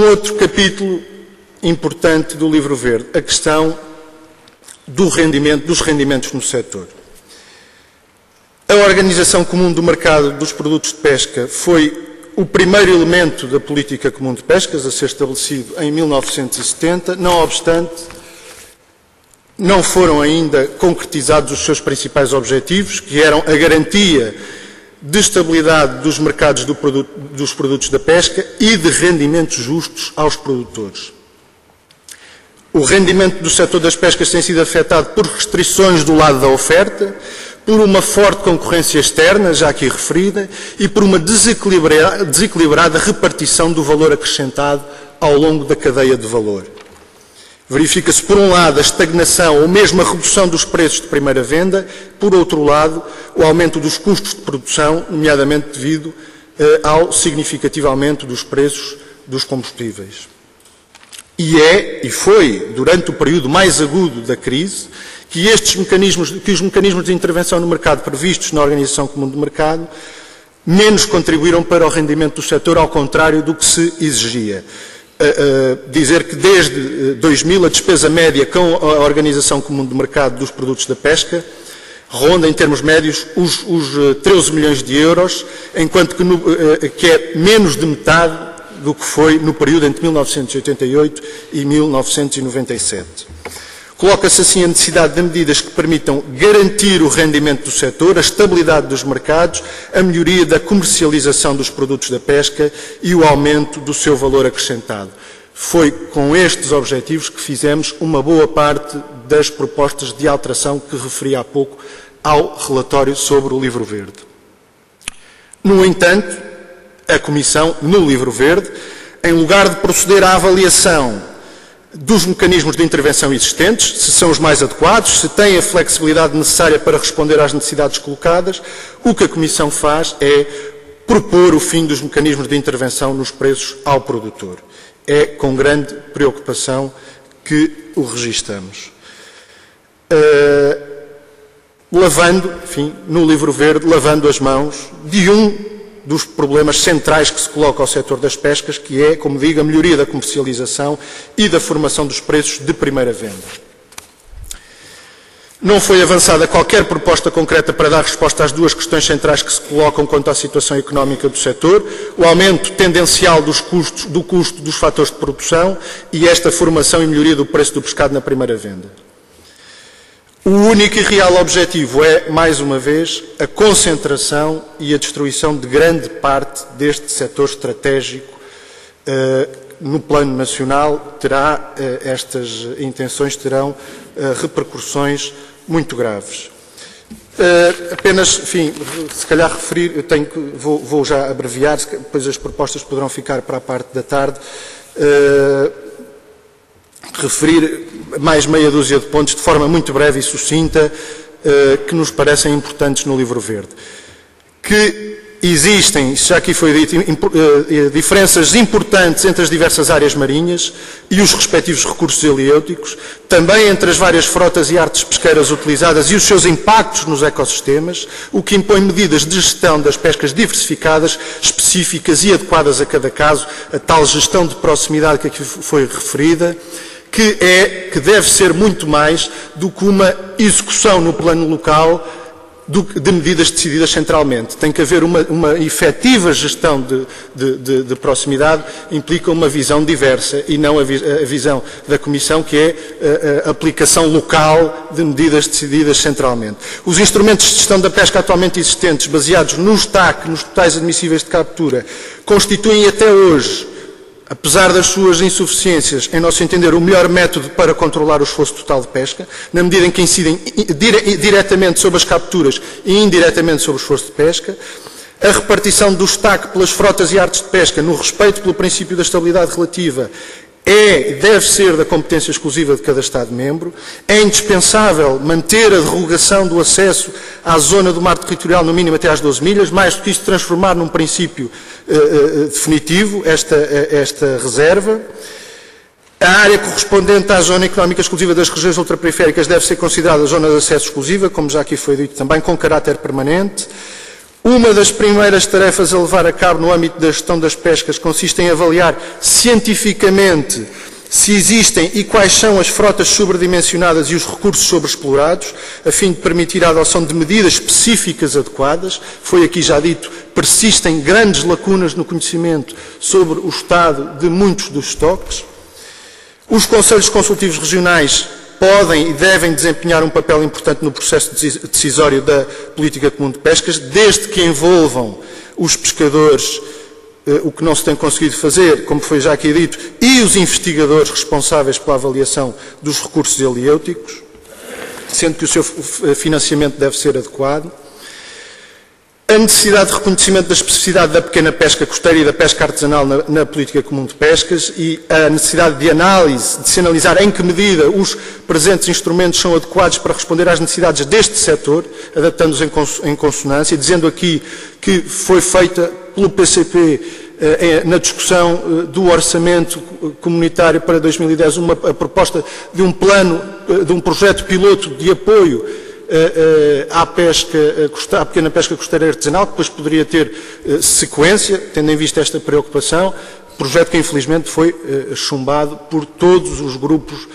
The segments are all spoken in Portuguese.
Um outro capítulo importante do Livro Verde, a questão dos rendimentos no setor. A Organização Comum do Mercado dos Produtos de Pesca foi o primeiro elemento da Política Comum de Pescas a ser estabelecido em 1970, não obstante, não foram ainda concretizados os seus principais objetivos, que eram a garantia de estabilidade dos mercados dos produtos da pesca e de rendimentos justos aos produtores. O rendimento do setor das pescas tem sido afetado por restrições do lado da oferta, por uma forte concorrência externa, já aqui referida, e por uma desequilibrada repartição do valor acrescentado ao longo da cadeia de valor. Verifica-se, por um lado, a estagnação ou mesmo a redução dos preços de primeira venda, por outro lado, o aumento dos custos de produção, nomeadamente devido ao significativo aumento dos preços dos combustíveis. E foi, durante o período mais agudo da crise, que os mecanismos de intervenção no mercado previstos na Organização Comum do Mercado menos contribuíram para o rendimento do setor, ao contrário do que se exigia. Dizer que desde 2000 a despesa média com a Organização Comum do Mercado dos Produtos da Pesca ronda, em termos médios, os 13 milhões de euros, enquanto que é menos de metade do que foi no período entre 1988 e 1997. Coloca-se assim a necessidade de medidas que permitam garantir o rendimento do setor, a estabilidade dos mercados, a melhoria da comercialização dos produtos da pesca e o aumento do seu valor acrescentado. Foi com estes objetivos que fizemos uma boa parte das propostas de alteração que referi há pouco ao relatório sobre o Livro Verde. No entanto, a Comissão, no Livro Verde, em lugar de proceder à avaliação dos mecanismos de intervenção existentes, se são os mais adequados, se têm a flexibilidade necessária para responder às necessidades colocadas, o que a Comissão faz é propor o fim dos mecanismos de intervenção nos preços ao produtor. É com grande preocupação que o registramos. No Livro Verde, lavando as mãos de um dos problemas centrais que se coloca ao setor das pescas, que é, como digo, a melhoria da comercialização e da formação dos preços de primeira venda. Não foi avançada qualquer proposta concreta para dar resposta às duas questões centrais que se colocam quanto à situação económica do setor, o aumento tendencial do custo dos fatores de produção e esta formação e melhoria do preço do pescado na primeira venda. O único e real objetivo é, mais uma vez, a concentração e a destruição de grande parte deste setor estratégico. No plano nacional, estas intenções terão repercussões muito graves. Apenas, enfim, se calhar referir, vou já abreviar, depois as propostas poderão ficar para a parte da tarde. Referir mais meia dúzia de pontos de forma muito breve e sucinta que nos parecem importantes no Livro Verde. Que existem, já aqui foi dito, diferenças importantes entre as diversas áreas marinhas e os respectivos recursos helióticos, também entre as várias frotas e artes pesqueiras utilizadas e os seus impactos nos ecossistemas, o que impõe medidas de gestão das pescas diversificadas, específicas e adequadas a cada caso, a tal gestão de proximidade que aqui foi referida, que deve ser muito mais do que uma execução no plano local de medidas decididas centralmente. Tem que haver uma efetiva gestão de proximidade, implica uma visão diversa e não a visão da Comissão, que é a aplicação local de medidas decididas centralmente. Os instrumentos de gestão da pesca atualmente existentes, baseados nos TAC, nos totais admissíveis de captura, constituem até hoje, apesar das suas insuficiências, em nosso entender, o melhor método para controlar o esforço total de pesca, na medida em que incidem diretamente sobre as capturas e indiretamente sobre o esforço de pesca, a repartição do TAC pelas frotas e artes de pesca, no respeito pelo princípio da estabilidade relativa, deve ser da competência exclusiva de cada Estado-membro. É indispensável manter a derrogação do acesso à zona do mar territorial no mínimo até às 12 milhas, mais do que isso transformar num princípio definitivo esta reserva. A área correspondente à zona económica exclusiva das regiões ultraperiféricas deve ser considerada zona de acesso exclusiva, como já aqui foi dito também, com caráter permanente. Uma das primeiras tarefas a levar a cabo no âmbito da gestão das pescas consiste em avaliar cientificamente se existem e quais são as frotas sobredimensionadas e os recursos sobreexplorados, a fim de permitir a adoção de medidas específicas adequadas. Foi aqui já dito, persistem grandes lacunas no conhecimento sobre o estado de muitos dos estoques. Os Conselhos Consultivos Regionais podem e devem desempenhar um papel importante no processo decisório da Política Comum de Pescas, desde que envolvam os pescadores, o que não se tem conseguido fazer, como foi já aqui dito, e os investigadores responsáveis pela avaliação dos recursos heliêuticos, sendo que o seu financiamento deve ser adequado. A necessidade de reconhecimento da especificidade da pequena pesca costeira e da pesca artesanal na Política Comum de Pescas e a necessidade de análise, de se analisar em que medida os presentes instrumentos são adequados para responder às necessidades deste setor, adaptando-os em consonância, dizendo aqui que foi feita pelo PCP na discussão do orçamento comunitário para 2010 a proposta de um plano, de um projeto piloto de apoio à pequena pesca costeira artesanal, que depois poderia ter sequência, tendo em vista esta preocupação, projeto que infelizmente foi chumbado por todos os grupos,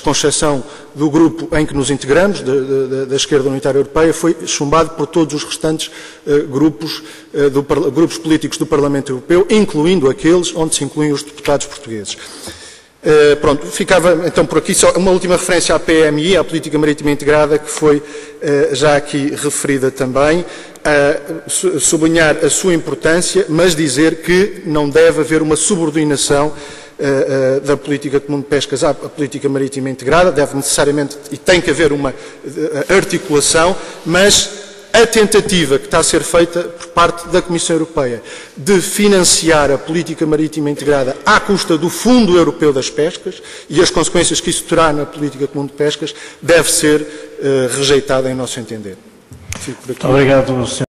com exceção do grupo em que nos integramos, da esquerda unitária europeia, foi chumbado por todos os restantes grupos políticos do Parlamento Europeu, incluindo aqueles onde se incluem os deputados portugueses. Pronto, ficava então por aqui só uma última referência à PMI, à Política Marítima Integrada, que foi já aqui referida também, sublinhar a sua importância, mas dizer que não deve haver uma subordinação da Política Comum de Pescas à Política Marítima Integrada, deve necessariamente e tem que haver uma articulação, mas a tentativa que está a ser feita por parte da Comissão Europeia de financiar a Política Marítima Integrada à custa do Fundo Europeu das Pescas e as consequências que isso terá na Política Comum de Pescas deve ser rejeitada em nosso entender. Fico por aqui. Obrigado, Sr.